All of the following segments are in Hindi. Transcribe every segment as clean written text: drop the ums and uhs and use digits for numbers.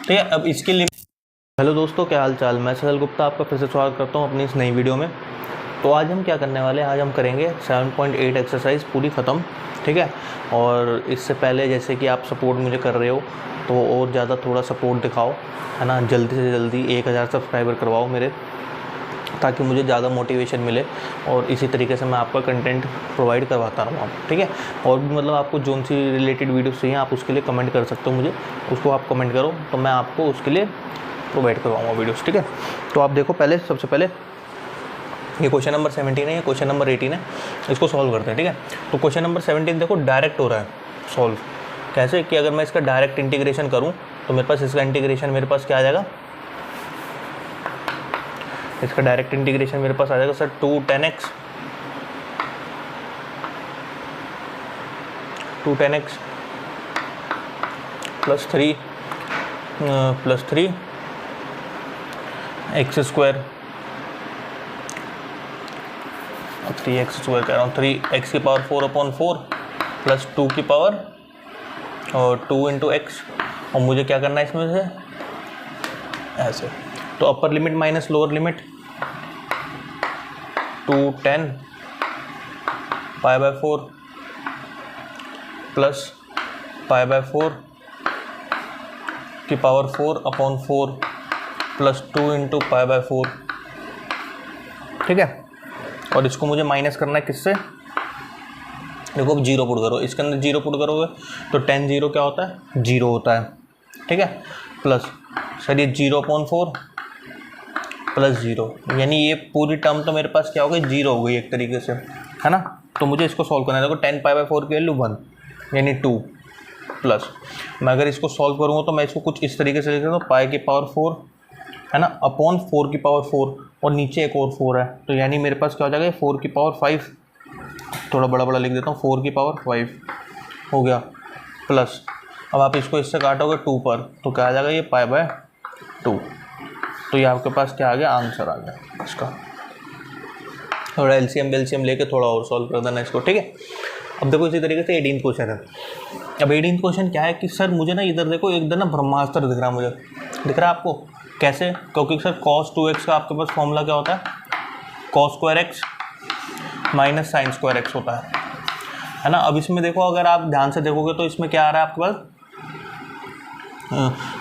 ठीक है। अब इसके लिए हेलो दोस्तों, क्या हाल चाल। मैं सहल गुप्ता आपका फिर से स्वागत करता हूँ अपनी इस नई वीडियो में। तो आज हम क्या करने वाले हैं, आज हम करेंगे 7.8 एक्सरसाइज पूरी ख़त्म। ठीक है। और इससे पहले जैसे कि आप सपोर्ट मुझे कर रहे हो तो और ज़्यादा थोड़ा सपोर्ट दिखाओ, है ना। जल्दी से जल्दी 1000 सब्सक्राइबर करवाओ मेरे, ताकि मुझे ज़्यादा मोटिवेशन मिले और इसी तरीके से मैं आपका कंटेंट प्रोवाइड करवाता रहूँ। ठीक है। और भी मतलब आपको जोन सी रिलेटेड वीडियोस चाहिए आप उसके लिए कमेंट कर सकते हो मुझे, उसको आप कमेंट करो तो मैं आपको उसके लिए प्रोवाइड करवाऊँगा वीडियोस। ठीक है। तो आप देखो, पहले सबसे पहले ये क्वेश्चन नंबर 17 है, ये क्वेश्चन नंबर 18 है, इसको सॉल्व करते हैं। ठीक है। तो क्वेश्चन नंबर 17 देखो डायरेक्ट हो रहा है सॉल्व। कैसे कि अगर मैं इसका डायरेक्ट इंटीग्रेशन करूँ तो मेरे पास इसका इंटीग्रेशन मेरे पास क्या आ जाएगा, इसका डायरेक्ट इंटीग्रेशन मेरे पास आ जाएगा sir 2 10x plus 3 x square, 3x square कह रहा हूँ, 3x की पावर 4/4 प्लस 2 की पावर और 2 × x। और मुझे क्या करना है इसमें से ऐसे, तो upper limit minus lower limit 210 π/4 plus π/4 की पावर 4/4 प्लस 2 × π/4। ठीक है। और इसको मुझे माइनस करना है किससे, देखो अब 0 पुट करो, इसके अंदर 0 पुट करोगे तो 10 0 क्या होता है, 0 होता है। ठीक है। प्लस सर ये 0/4 प्लस 0, यानी ये पूरी टर्म तो मेरे पास क्या हो गई, 0 हो गई एक तरीके से, है ना। तो मुझे इसको सॉल्व करना है। देखो 10 π/4 की वैल्यू 1 यानी 2 प्लस, मैं अगर इसको सॉल्व करूँगा तो मैं इसको कुछ इस तरीके से लिख देता हूँ, पाई की पावर 4 है ना अपॉन 4 की पावर 4 और नीचे एक और 4 है, तो यानी मेरे पास क्या हो जाएगा 4 की पावर 5, थोड़ा बड़ा बड़ा लिख देता हूँ, 4 की पावर 5 हो गया। प्लस अब आप इसको इससे काटोगे 2 पर तो क्या आ जाएगा, ये π/2। तो ये आपके पास क्या आ गया, आंसर आ गया इसका। थोड़ा एलसीएम लेके थोड़ा और सॉल्व कर देना इसको। ठीक है। अब देखो इसी तरीके से 18th क्वेश्चन है। अब 18th क्वेश्चन क्या है कि सर मुझे ना इधर देखो एकदम ना ब्रह्मास्त्र दिख रहा है, मुझे दिख रहा है आपको कैसे, क्योंकि सर cos 2x का आपके पास फॉर्मूला क्या होता है, cos² x minus sin² x होता है ना। अब इसमें देखो अगर आप ध्यान से देखोगे तो इसमें क्या आ रहा है आपके पास,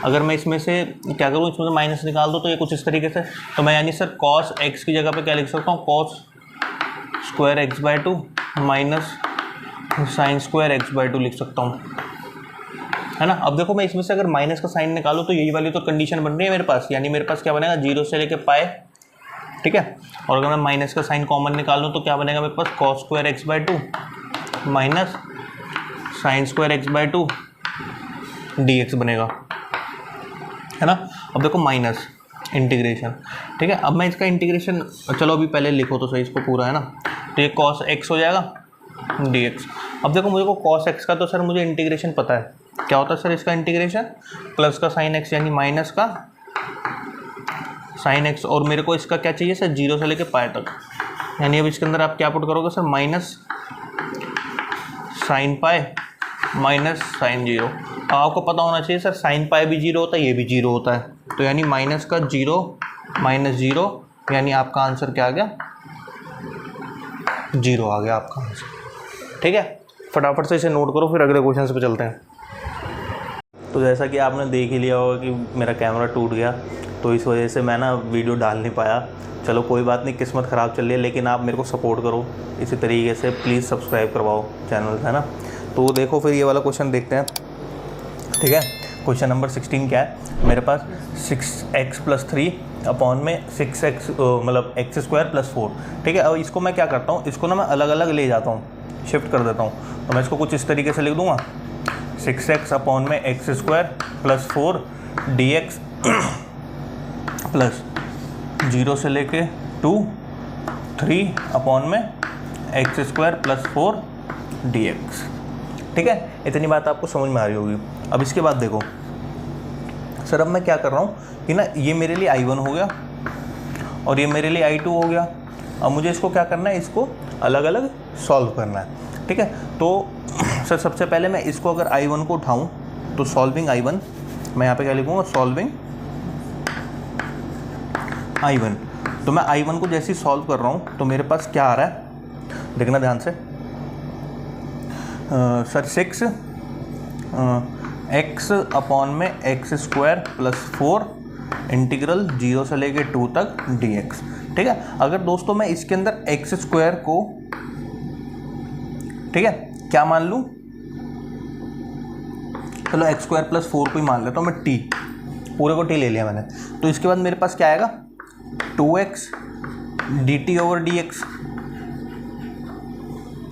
अगर मैं इसमें से क्या करूँ, इसमें से माइनस निकाल दो तो ये कुछ इस तरीके से, तो मैं यानी सर cos x की जगह पे क्या लिख सकता हूँ, cos² x/2 minus sin² x/2 लिख सकता हूँ, है ना। अब देखो मैं इसमें से अगर माइनस का साइन निकालूँ तो यही वाली तो कंडीशन बन रही है मेरे पास, यानी मेरे पास क्या बनेगा 0 से लेके पाए। ठीक है। और अगर मैं माइनस का साइन कॉमन निकालूँ तो क्या बनेगा मेरे पास, cos² x/2 minus sin² x/2 dx बनेगा, है ना। अब देखो माइनस इंटीग्रेशन। ठीक है। अब मैं इसका इंटीग्रेशन, चलो अभी पहले लिखो तो सही इसको पूरा, है ना। तो ये cos x हो जाएगा dx। अब देखो मुझे को cos x का तो सर मुझे इंटीग्रेशन पता है, क्या होता है सर इसका इंटीग्रेशन, प्लस का sin x यानी माइनस का sin x, और मेरे को इसका क्या चाहिए सर, 0 से लेके पाए तक, यानी अब इसके अंदर आप क्या पुट करोगे sir, minus sin pi minus sin 0। अब आपको पता होना चाहिए सर sin पाए भी 0 होता है, ये भी 0 होता है, तो यानी माइनस का 0 माइनस 0, यानी आपका आंसर क्या आ गया, 0 आ गया आपका आंसर। ठीक है। फटाफट से इसे नोट करो, फिर अगले क्वेश्चन पे चलते हैं। तो जैसा कि आपने देख ही लिया होगा कि मेरा कैमरा टूट गया, तो इस वजह से मैं ना वीडियो डाल नहीं पाया। चलो कोई बात नहीं, किस्मत ख़राब चल रही है, लेकिन आप मेरे को सपोर्ट करो इसी तरीके से, प्लीज़ सब्सक्राइब करवाओ चैनल, है ना। तो देखो फिर ये वाला क्वेश्चन देखते हैं। ठीक है। क्वेश्चन नंबर 16 क्या है मेरे पास, 6x + 3 अपॉन में 6x मतलब x² + 4। ठीक है। अब इसको मैं क्या करता हूँ, इसको ना मैं अलग अलग ले जाता हूँ, शिफ्ट कर देता हूँ। तो मैं इसको कुछ इस तरीके से लिख दूँगा, 6x अपॉन में x² + 4 dx प्लस 0 से लेके 2 3 अपॉन में x² + 4 dx। ठीक है। इतनी बात आपको समझ में आ रही होगी। अब इसके बाद देखो सर, अब मैं क्या कर रहा हूँ कि ना ये मेरे लिए I1 हो गया और ये मेरे लिए I2 हो गया। अब मुझे इसको क्या करना है, इसको अलग अलग सॉल्व करना है। ठीक है। तो सर सबसे पहले मैं इसको अगर I1 को उठाऊँ तो सॉल्विंग I1 मैं यहाँ पे क्या लिखूँगा, सॉल्विंग I1। तो मैं I1 को जैसे ही सॉल्व कर रहा हूँ तो मेरे पास क्या आ रहा है, देखना ध्यान से। सर 6 x अपॉन में x स्क्वायर प्लस 4 इंटीग्रल 0 से लेके 2 तक dx। ठीक है, अगर दोस्तों मैं इसके अंदर x स्क्वायर को, ठीक है, क्या मान लूँ, चलो x स्क्वायर प्लस 4 को ही मान लेता हूँ मैं, t, पूरे को t ले लिया मैंने। तो इसके बाद मेरे पास क्या आएगा, 2x dt ओवर dx,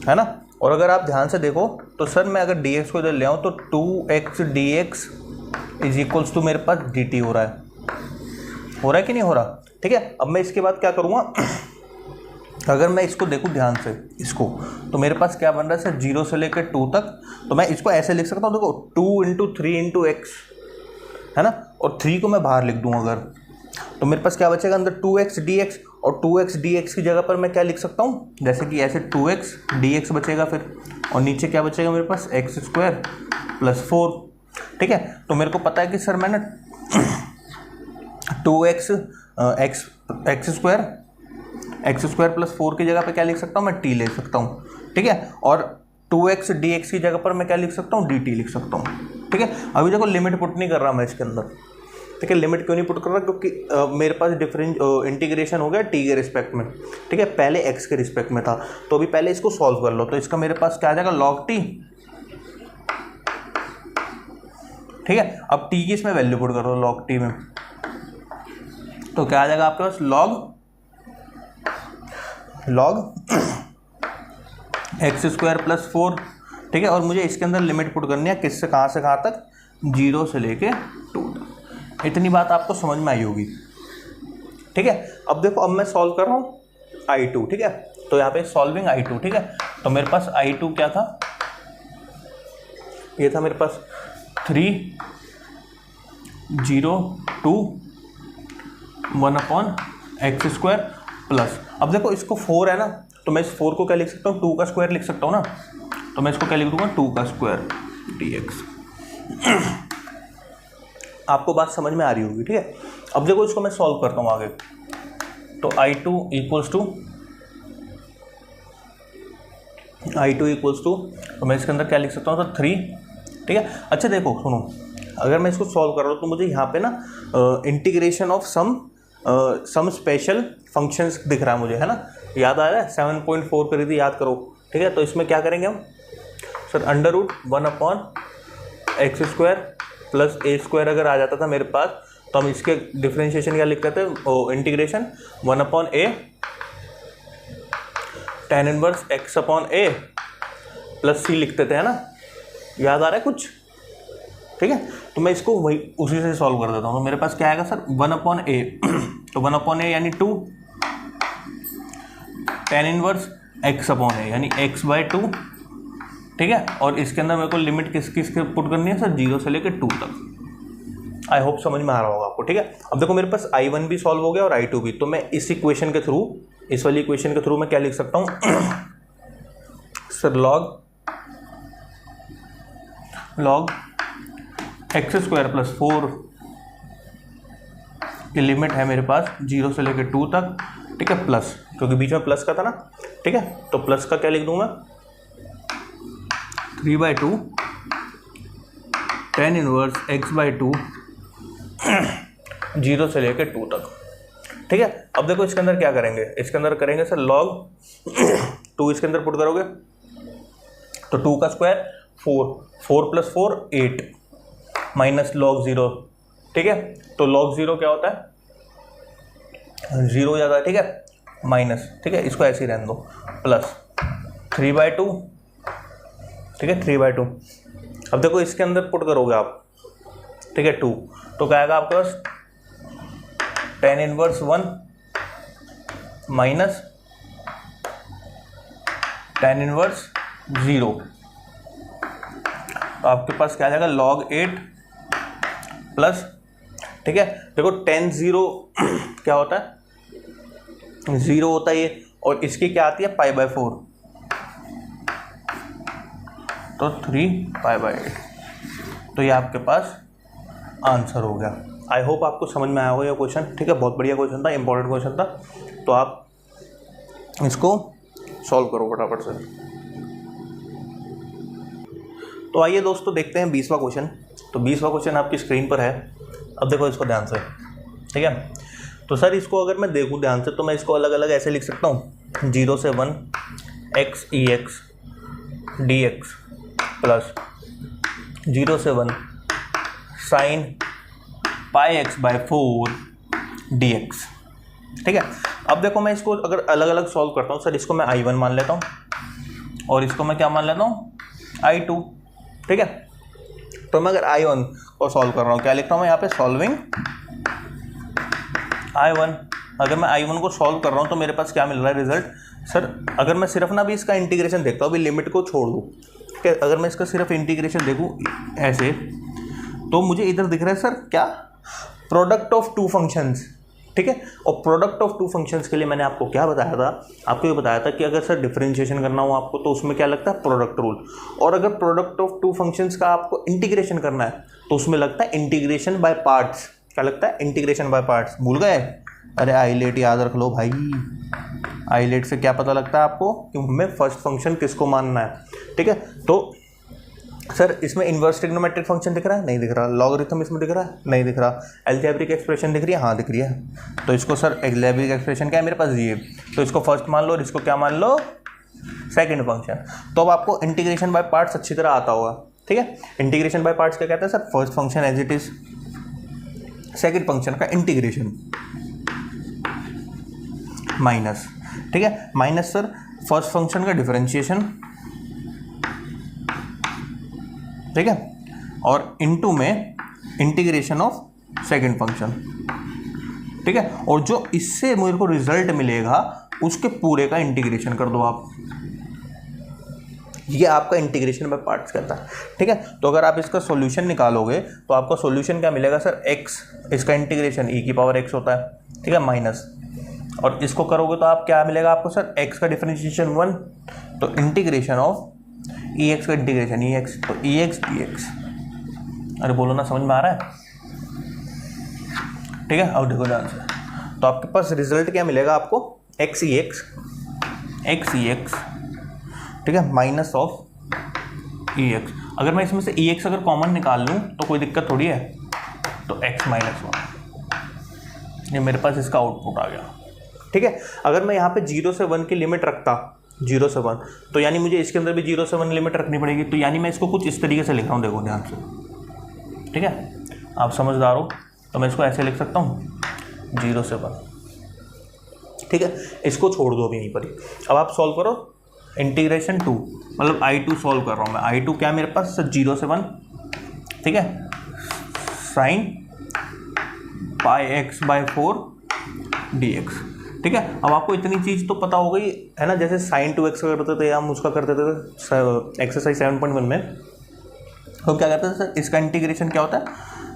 है ना। और अगर आप ध्यान से देखो तो सर मैं अगर dx को इधर ले आऊँ तो 2x dx is equals to मेरे पास dt हो रहा है कि नहीं हो रहा। ठीक है, अब मैं इसके बाद क्या करूँगा, अगर मैं इसको देखूँ ध्यान से इसको, तो मेरे पास क्या बन रहा है सर, 0 से लेकर 2 तक। तो मैं इसको ऐसे लिख सकता हूँ, देखो 2 × 3 × x, है ना, और 3 को मैं बाहर लिख दूँ अगर, तो मेरे पास क्या बचेगा अंदर, 2x dx, और 2x dx की जगह पर मैं क्या लिख सकता हूँ, जैसे कि ऐसे 2x dx बचेगा फिर, और नीचे क्या बचेगा मेरे पास, x स्क्वायर प्लस 4। ठीक है, तो मेरे को पता है कि सर मैं ना 2x x स्क्वायर प्लस 4 की जगह पे क्या लिख सकता हूँ, मैं t ले सकता हूँ। ठीक है, और 2x dx की जगह पर मैं क्या लिख सकता हूँ, dt लिख सकता हूँ। ठीक है, अभी देखो लिमिट पुट नहीं कर रहा मैं इसके अंदर। ठीक है, लिमिट क्यों नहीं पुट कर रहा, क्योंकि मेरे पास इंटीग्रेशन हो गया t के रिस्पेक्ट में। ठीक है, पहले x के रिस्पेक्ट में था, तो अभी पहले इसको सॉल्व कर लो। तो इसका मेरे पास क्या आ जाएगा, log t। ठीक है, अब t की इसमें वैल्यू पुट कर दो log t में, तो क्या आ जाएगा आपके पास, log x स्क्वायर प्लस 4। ठीक है, और मुझे इसके अंदर लिमिट पुट करनी है, किससे कहाँ से कहाँ तक, 0 से लेके 2 तक। इतनी बात आपको समझ में आई होगी। ठीक है, अब देखो, अब मैं सॉल्व कर रहा हूँ I2। ठीक है, तो यहाँ पे सॉल्विंग I2। ठीक है, तो मेरे पास I2 क्या था, ये था मेरे पास 3 0 2 1/x स्क्वायर प्लस, अब देखो इसको 4 है ना, तो मैं इस 4 को क्या लिख सकता हूँ, 2 का स्क्वायर लिख सकता हूँ ना, तो मैं इसको क्या लिख दूंगा, 2 का स्क्वायर dx। आपको बात समझ में आ रही होगी। ठीक है, अब देखो इसको मैं सॉल्व करता हूँ आगे, तो I2 इक्वल्स टू, तो मैं इसके अंदर क्या लिख सकता हूँ, तो 3। ठीक है, अच्छा देखो सुनो, अगर मैं इसको सॉल्व कर रहा हूँ तो मुझे यहाँ पे ना integration of some special functions दिख रहा है मुझे, है ना, याद आ रहा है, 7.4 करी थी, याद करो। ठीक है, तो इसमें क्या करेंगे हम, sir √1/x square plus a square अगर आ जाता था मेरे पास, तो हम इसके डिफ्रेंशिएशन क्या लिखते थे, integration 1/a tan inverse x/a plus c लिखते थे, है ना, याद आ रहा है कुछ। ठीक है, तो मैं इसको वही उसी से सॉल्व कर देता हूँ। तो मेरे पास क्या आएगा सर, 1/a तो 1/a यानी 2 tan इनवर्स x/a यानी x/2। ठीक है, और इसके अंदर मेरे को लिमिट किसके पुट करनी है सर, 0 से लेकर 2 तक। आई होप समझ में आ रहा होगा आपको। ठीक है, अब देखो मेरे पास I1 भी सॉल्व हो गया और I2 भी, तो मैं इस इक्वेशन के थ्रू, इस वाली इक्वेशन के थ्रू मैं क्या लिख सकता हूँ sir, log x square plus 4 की लिमिट है मेरे पास 0 से लेकर 2 तक। ठीक है, प्लस, क्योंकि बीच में प्लस का था ना। ठीक है, तो प्लस का क्या लिख दूंगा, 3/2 tan इनवर्स x/2 0 से लेकर 2 तक। ठीक है, अब देखो इसके अंदर क्या करेंगे, इसके अंदर करेंगे सर log 2, इसके अंदर पुट करोगे तो 2 का स्क्वायर 4 + 4 8 माइनस log 0। ठीक है, तो log 0 क्या होता है, 0 हो जाता है। ठीक है, माइनस, ठीक है, इसको ऐसे ही रहने दो, प्लस 3/2। ठीक है, 3/2। अब देखो इसके अंदर पुट करोगे आप, ठीक है, 2, तो क्या आएगा आपके पास, tan inverse 1 minus tan inverse 0, तो आपके पास क्या आ जाएगा, log 8 प्लस, ठीक है, देखो tan 0 क्या होता है, 0 होता है ये, और इसकी क्या आती है, π/4, तो 3π/8, तो ये आपके पास आंसर हो गया। आई होप आपको समझ में आया होगा ये क्वेश्चन, ठीक है। बहुत बढ़िया क्वेश्चन था, इंपॉर्टेंट क्वेश्चन था, तो आप इसको सॉल्व करो फटाफट से। तो आइए दोस्तों देखते हैं 20वां क्वेश्चन। तो 20वां क्वेश्चन आपकी स्क्रीन पर है। अब देखो इसको ध्यान से, ठीक है। तो सर इसको अगर मैं देखूं ध्यान से तो मैं इसको अलग अलग ऐसे लिख सकता हूँ, 0 से 1 x e x dx plus 0 से 1 sine pi x by 4 dx, ठीक है। अब देखो मैं इसको अगर अलग अलग सॉल्व करता हूँ, सर इसको मैं I1 मान लेता हूँ और इसको मैं क्या मान लेता हूँ, I2, ठीक है। तो मैं अगर I1 को सॉल्व कर रहा हूँ, क्या लिख रहा हूँ मैं यहाँ पे, सॉल्विंग I1। अगर मैं I1 को सॉल्व कर रहा हूँ तो मेरे पास क्या मिल रहा है रिजल्ट, सर अगर मैं सिर्फ ना भी इसका इंटीग्रेशन देखता हूँ, अभी लिमिट को छोड़ दूँ, ठीक है। अगर मैं इसका सिर्फ इंटीग्रेशन देखूँ ऐसे, तो मुझे इधर दिख रहा है सर क्या, प्रोडक्ट ऑफ टू फंक्शंस, ठीक है। और प्रोडक्ट ऑफ टू फंक्शंस के लिए मैंने आपको क्या बताया था, आपको ये बताया था कि अगर सर डिफरेंशिएशन करना हो आपको तो उसमें क्या लगता है, प्रोडक्ट रूल। और अगर प्रोडक्ट ऑफ टू फंक्शंस का आपको इंटीग्रेशन करना है तो उसमें लगता है इंटीग्रेशन बाय पार्ट्स। क्या लगता है, इंटीग्रेशन बाय पार्ट्स। भूल गए, अरे आइलेट याद रख लो भाई। आइलेट से क्या पता लगता है आपको कि हमें फर्स्ट फंक्शन किसको मानना है, ठीक है। तो सर इसमें इन्वर्स ट्रिग्नोमेट्रिक फंक्शन दिख रहा है, नहीं दिख रहा। लॉगरिथम इसमें दिख रहा है, नहीं दिख रहा। अलजेब्रिक एक्सप्रेशन दिख रही है, हाँ दिख रही है। तो इसको सर अलजेब्रिक एक्सप्रेशन क्या है मेरे पास, ये, तो इसको फर्स्ट मान लो और इसको क्या मान लो, सेकंड फंक्शन। तो अब आपको इंटीग्रेशन बाय पार्ट्स अच्छी तरह आता होगा, ठीक है। इंटीग्रेशन बाय पार्ट्स क्या कहते हैं sir, first function as it is, second function का इंटीग्रेशन माइनस, ठीक है। माइनस सर फर्स्ट फंक्शन का डिफरेंशिएशन, ठीक है, और इनटू में इंटीग्रेशन ऑफ सेकंड फंक्शन, ठीक है। और जो इससे मेरे को रिजल्ट मिलेगा उसके पूरे का इंटीग्रेशन कर दो आप। ये आपका इंटीग्रेशन बाय पार्ट्स कहता है, ठीक है। तो अगर आप इसका सॉल्यूशन निकालोगे तो आपका सॉल्यूशन क्या मिलेगा सर, x, इसका इंटीग्रेशन e की पावर x होता है, ठीक है, माइनस, और इसको करोगे तो आप क्या मिलेगा आपको सर, x का डिफरेंशिएशन 1, तो इंटीग्रेशन ऑफ ex का इंटीग्रेशन ex, तो ex dx। अरे बोलो ना, समझ में आ रहा है, ठीक है। अब देखो ध्यान से, तो आपके पास रिजल्ट क्या मिलेगा आपको, x ex, ठीक है, माइनस ऑफ ex। अगर मैं इसमें से ex अगर कॉमन निकाल लूँ तो कोई दिक्कत थोड़ी है, तो x माइनस 1, ये मेरे पास इसका आउटपुट आ गया, ठीक है। अगर मैं यहाँ पे 0 से 1 की लिमिट रखता, 0 से 1, तो यानी मुझे इसके अंदर भी 0 से 1 लिमिट रखनी पड़ेगी। तो यानी मैं इसको कुछ इस तरीके से लिख रहा हूँ, देखो ध्यान से, ठीक है। आप समझदार हो तो मैं इसको ऐसे लिख सकता हूँ, 0 से 1, ठीक है। इसको छोड़ दो अभी यहीं पर ही। अब आप सॉल्व करो इंटीग्रेशन 2, मतलब I2 सॉल्व कर रहा हूँ मैं। I2 क्या मेरे पास, 0 से 1, ठीक है, sine pi x by 4 dx, ठीक है। अब आपको इतनी चीज़ तो पता हो गई है ना, जैसे साइन 2x का करते थे हम उसका करते थे एक्सरसाइज 7.1 में। तो क्या कहते थे सर, इसका इंटीग्रेशन क्या होता है,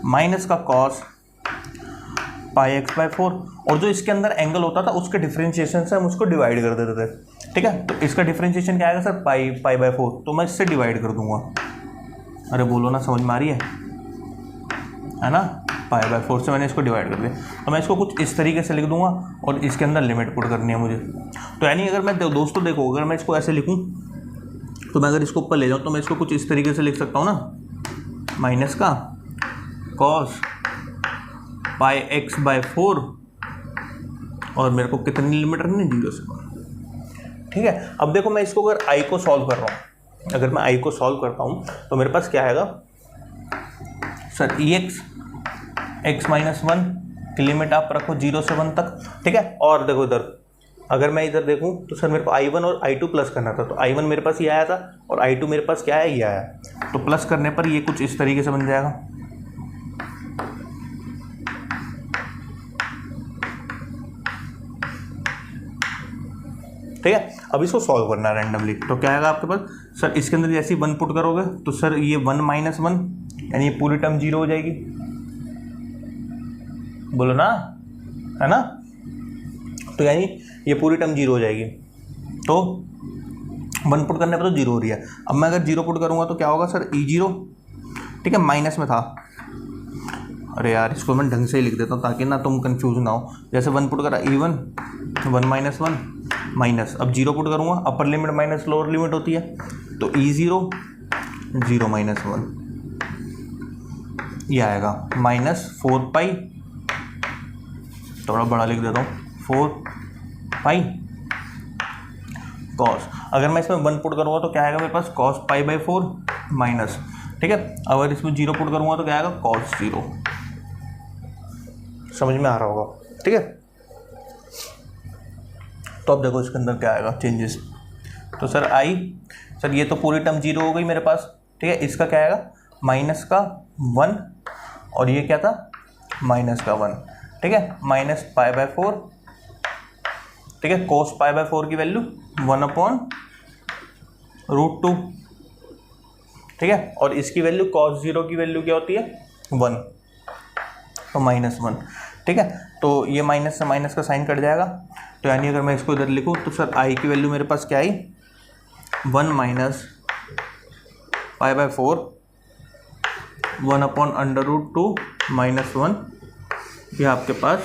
माइनस का कॉस पाई x बाय 4, और जो इसके अंदर एंगल होता था उसके डिफरेंशिएशन से हम उसको डिवाइड कर देते थे, ठीक है। तो इसका डिफरेंशिएशन क्या आएगा सर, पाई बाय 4, तो मैं इससे डिवाइड कर दूंगा। अरे बोलो ना, समझ में आ रही है ना, पाई बाय 4 से मैंने इसको डिवाइड कर दिया। तो मैं इसको कुछ इस तरीके से लिख दूंगा और इसके अंदर लिमिट पुट करनी है मुझे। तो यानी अगर मैं दोस्तों देखो, अगर मैं इसको ऐसे लिखूं तो मैं अगर इसको ऊपर ले जाऊं तो मैं इसको कुछ इस तरीके से लिख सकता हूं ना, माइनस का कॉस पाई x बाय 4, और मेरे को कितनी लिमिट रखनी है, 0 से 1, ठीक है। अब देखो मैं इसको अगर i को सॉल्व कर रहा हूँ, अगर मैं i को सॉल्व करता हूँ तो मेरे पास क्या आएगा सर, x माइनस 1 की लिमिट आप रखो 0 से 1 तक, ठीक है। और देखो इधर, अगर मैं इधर देखूं तो सर मेरे को I1 और I2 प्लस करना था, तो I1 मेरे पास ये आया था और I2 मेरे पास क्या है, ये आया। तो प्लस करने पर ये कुछ इस तरीके से बन जाएगा, ठीक है। अब इसको सॉल्व करना है रैंडमली। तो क्या आएगा आपके पास सर, इसके अंदर जैसे ही 1 पुट करोगे तो सर ये 1 माइनस 1, यानी ये पूरी टर्म 0 हो जाएगी, बोलो ना, है ना। तो यानी ये पूरी टर्म 0 हो जाएगी, तो 1 पुट करने पर तो 0 हो रही है। अब मैं अगर 0 पुट करूंगा तो क्या होगा सर, E0, ठीक है, माइनस में था, अरे यार इसको मैं ढंग से ही लिख देता हूँ ताकि ना तुम कंफ्यूज ना हो। जैसे 1 पुट करा E1 1 माइनस 1 माइनस, अब 0 पुट करूँगा, अपर लिमिट माइनस लोअर लिमिट होती है, तो E0 0 माइनस 1 ये आएगा माइनस 4 पाई, थोड़ा बड़ा लिख देता हूँ, 4 पाई कॉस। अगर मैं इसमें 1 पुट करूँगा तो क्या आएगा मेरे पास, कॉस पाई बाई 4 माइनस, ठीक है। अगर इसमें 0 पुट करूँगा तो क्या आएगा, कॉस 0। समझ में आ रहा होगा, ठीक है। तो अब देखो इसके अंदर क्या आएगा चेंजेस। तो सर सर ये तो पूरी टर्म 0 हो गई मेरे पास, ठीक है। इसका क्या आएगा, माइनस का 1 और ये क्या था, माइनस का 1, ठीक है। माइनस पाई बाय 4, ठीक है। कोस पाई बाय 4 की वैल्यू 1/√2, ठीक है। और इसकी वैल्यू कॉस 0 की वैल्यू क्या होती है, 1, तो माइनस 1, ठीक है। तो ये माइनस से माइनस का साइन कट जाएगा, तो यानी अगर मैं इसको इधर लिखूँ तो सर आई की वैल्यू मेरे पास क्या आई, 1 माइनस पाई बाय 4 1/√2 माइनस 1, ये आपके पास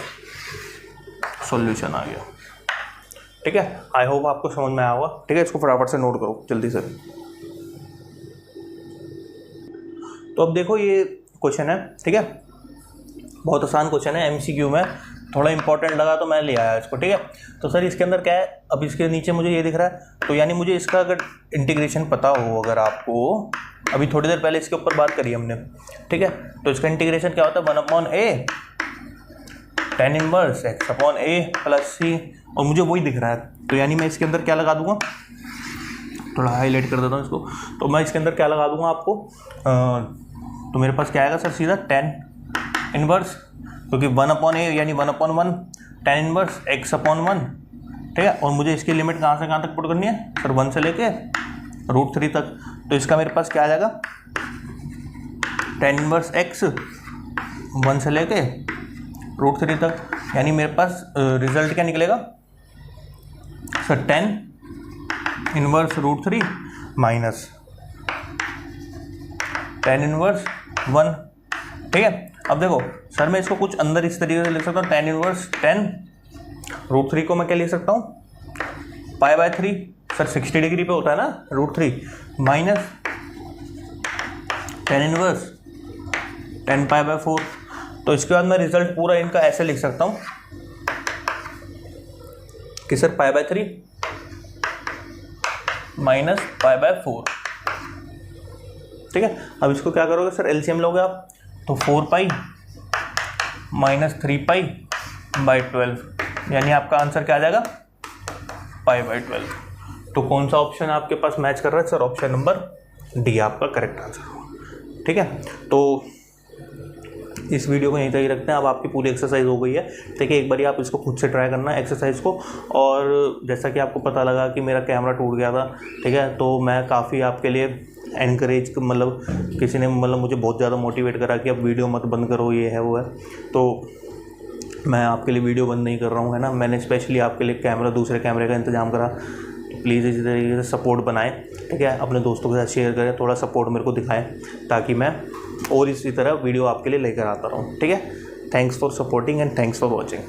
सॉल्यूशन आ गया, ठीक है। आई होप आपको समझ में आया होगा, ठीक है। इसको फटाफट से नोट करो जल्दी से। तो अब देखो ये क्वेश्चन है, ठीक है, बहुत आसान क्वेश्चन है, एमसीक्यू में थोड़ा इंपॉर्टेंट लगा तो मैं ले आया इसको, ठीक है। तो सर इसके अंदर क्या है, अब इसके नीचे मुझे ये दिख रहा है, तो यानी मुझे इसका अगर इंटीग्रेशन पता हो, अगर आपको, अभी थोड़ी देर पहले इसके ऊपर बात करी हमने, ठीक है। तो इसका इंटीग्रेशन क्या होता है, 1/a tan inverse x upon a plus c, और मुझे वही दिख रहा है, तो यानी मैं इसके अंदर क्या लगा दूंगा, थोड़ा हाईलाइट कर देता हूँ इसको। तो मैं इसके अंदर क्या लगा दूंगा आपको, तो मेरे पास क्या आएगा सर, सीधा tan इनवर्स, क्योंकि 1/a यानी 1/1 tan इनवर्स x अपॉन 1, ठीक है। और मुझे इसकी लिमिट कहाँ से कहाँ तक पुट करनी है सर, 1 से लेके √3 तक। तो इसका मेरे पास क्या आ जाएगा, tan इनवर्स x 1 से लेके √3 तक, यानी मेरे पास रिजल्ट क्या निकलेगा sir, tan inverse √3 minus tan inverse 1, ठीक है। अब देखो सर मैं इसको कुछ अंदर इस तरीके से लिख सकता हूँ, tan इनवर्स 10 √3 को मैं क्या लिख सकता हूँ, पाई बाय 3, सर 60 डिग्री पे होता है ना √3, minus tan inverse 10 pi by 4। तो इसके बाद मैं रिजल्ट पूरा इनका ऐसे लिख सकता हूँ कि sir pi by 3 minus pi by 4, ठीक है। अब इसको क्या करोगे सर, एलसीएम लोगे आप, तो 4 पाई माइनस 3 पाई बाई 12, यानी आपका आंसर क्या आ जाएगा, पाई बाई 12। तो कौन सा ऑप्शन आपके पास मैच कर रहा है सर, ऑप्शन नंबर डी आपका करेक्ट आंसर होगा, ठीक है। तो इस वीडियो को यहीं तक ही रखते हैं। अब आपकी पूरी एक्सरसाइज हो गई है, ठीक है। एक बार आप इसको खुद से ट्राई करना एक्सरसाइज को, और जैसा कि आपको पता लगा कि मेरा कैमरा टूट गया था, ठीक है, तो मैं काफ़ी आपके लिए एनकरेज, मतलब किसी ने मतलब मुझे बहुत ज़्यादा मोटिवेट करा कि अब वीडियो मत बंद करो, ये है वो है, तो मैं आपके लिए वीडियो बंद नहीं कर रहा हूँ, है ना। मैंने स्पेशली आपके लिए दूसरे कैमरे का इंतजाम करा, तो प्लीज़ इसी तरीके से सपोर्ट बनाएं, ठीक है। अपने दोस्तों के साथ शेयर करें, थोड़ा सपोर्ट मेरे को दिखाएं, ताकि मैं और इसी तरह वीडियो आपके लिए लेकर आता रहूँ, ठीक है। Thanks for supporting and thanks for watching.